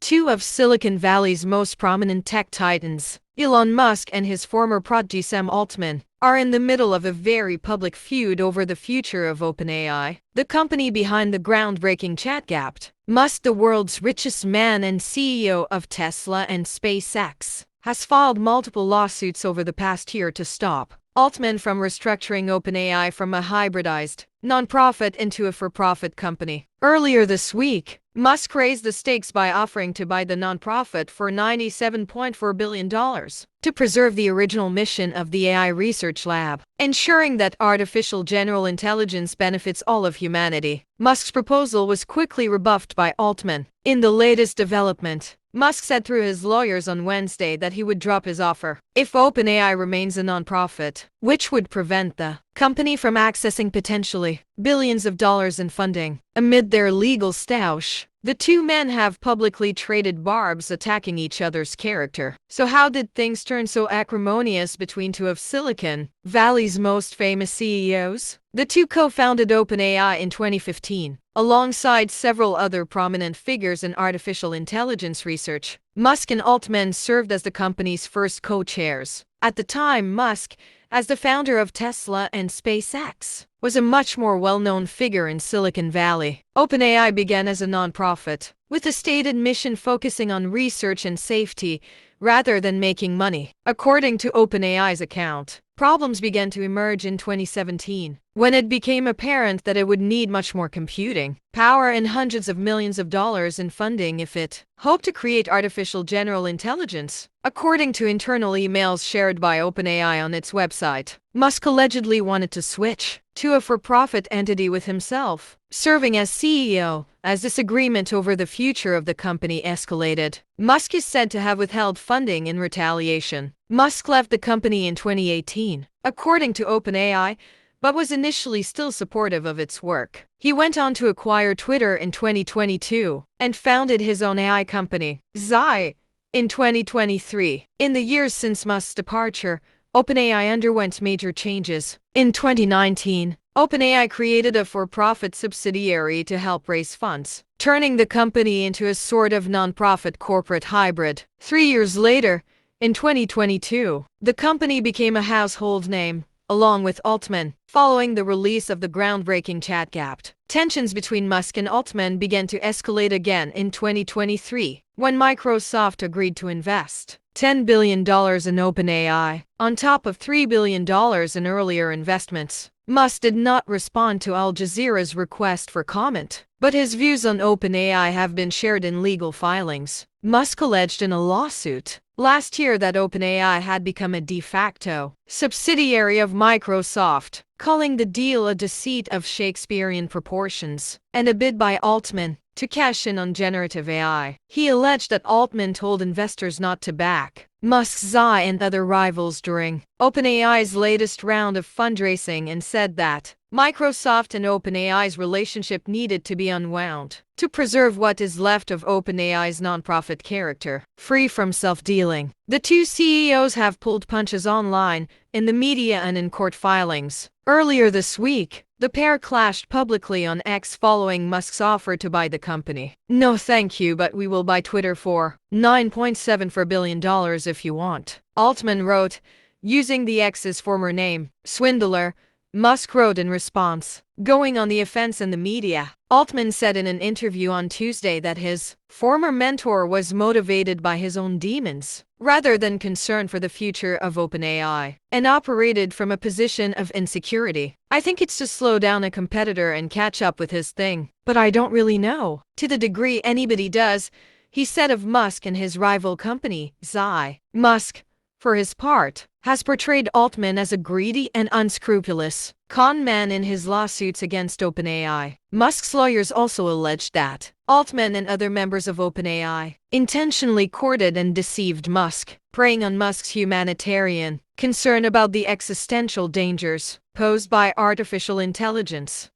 Two of Silicon Valley's most prominent tech titans, Elon Musk and his former protege Sam Altman, are in the middle of a very public feud over the future of OpenAI, the company behind the groundbreaking ChatGPT. Musk, the world's richest man and CEO of Tesla and SpaceX, has filed multiple lawsuits over the past year to stop Altman from restructuring OpenAI from a hybridized, nonprofit into a for-profit company. Earlier this week, Musk raised the stakes by offering to buy the nonprofit for $97.4 billion to preserve the original mission of the AI research lab, ensuring that artificial general intelligence benefits all of humanity. Musk's proposal was quickly rebuffed by Altman. In the latest development, Musk said through his lawyers on Wednesday that he would drop his offer if OpenAI remains a nonprofit, which would prevent the company from accessing potentially billions of dollars in funding. Amid their legal stoush, the two men have publicly traded barbs attacking each other's character. So how did things turn so acrimonious between two of Silicon Valley's most famous CEOs? The two co-founded OpenAI in 2015, alongside several other prominent figures in artificial intelligence research. Musk and Altman served as the company's first co-chairs. At the time, Musk, as the founder of Tesla and SpaceX, was a much more well-known figure in Silicon Valley. OpenAI began as a nonprofit, with a stated mission focusing on research and safety rather than making money. According to OpenAI's account, problems began to emerge in 2017, when it became apparent that it would need much more computing power and hundreds of millions of dollars in funding if it hoped to create artificial general intelligence. According to internal emails shared by OpenAI on its website, Musk allegedly wanted to switch to a for-profit entity with himself serving as CEO. As disagreement over the future of the company escalated, Musk is said to have withheld funding in retaliation. Musk left the company in 2018, according to OpenAI, but was initially still supportive of its work. He went on to acquire Twitter in 2022 and founded his own AI company, Xi, in 2023. In the years since Musk's departure, OpenAI underwent major changes. In 2019, OpenAI created a for-profit subsidiary to help raise funds, turning the company into a sort of non-profit corporate hybrid. 3 years later, in 2022, the company became a household name, along with Altman, following the release of the groundbreaking ChatGPT. Tensions between Musk and Altman began to escalate again in 2023, when Microsoft agreed to invest $10 billion in OpenAI, on top of $3 billion in earlier investments. Musk did not respond to Al Jazeera's request for comment, but his views on OpenAI have been shared in legal filings. Musk alleged in a lawsuit last year that OpenAI had become a de facto subsidiary of Microsoft, calling the deal a deceit of Shakespearean proportions and a bid by Altman to cash in on generative AI. He alleged that Altman told investors not to back Musk's Xi and other rivals during OpenAI's latest round of fundraising and said that Microsoft and OpenAI's relationship needed to be unwound to preserve what is left of OpenAI's nonprofit character, free from self-dealing. The two CEOs have pulled punches online, in the media and in court filings. Earlier this week, the pair clashed publicly on X following Musk's offer to buy the company. "No thank you, but we will buy Twitter for $9.74 billion if you want," Altman wrote, using the X's former name. "Swindler," Musk wrote in response, going on the offense in the media. Altman said in an interview on Tuesday that his former mentor was motivated by his own demons, rather than concern for the future of OpenAI, and operated from a position of insecurity. "I think it's to slow down a competitor and catch up with his thing, but I don't really know to the degree anybody does," he said of Musk and his rival company, Xi. Musk, for his part, has portrayed Altman as a greedy and unscrupulous con man in his lawsuits against OpenAI. Musk's lawyers also alleged that Altman and other members of OpenAI intentionally courted and deceived Musk, preying on Musk's humanitarian concern about the existential dangers posed by artificial intelligence.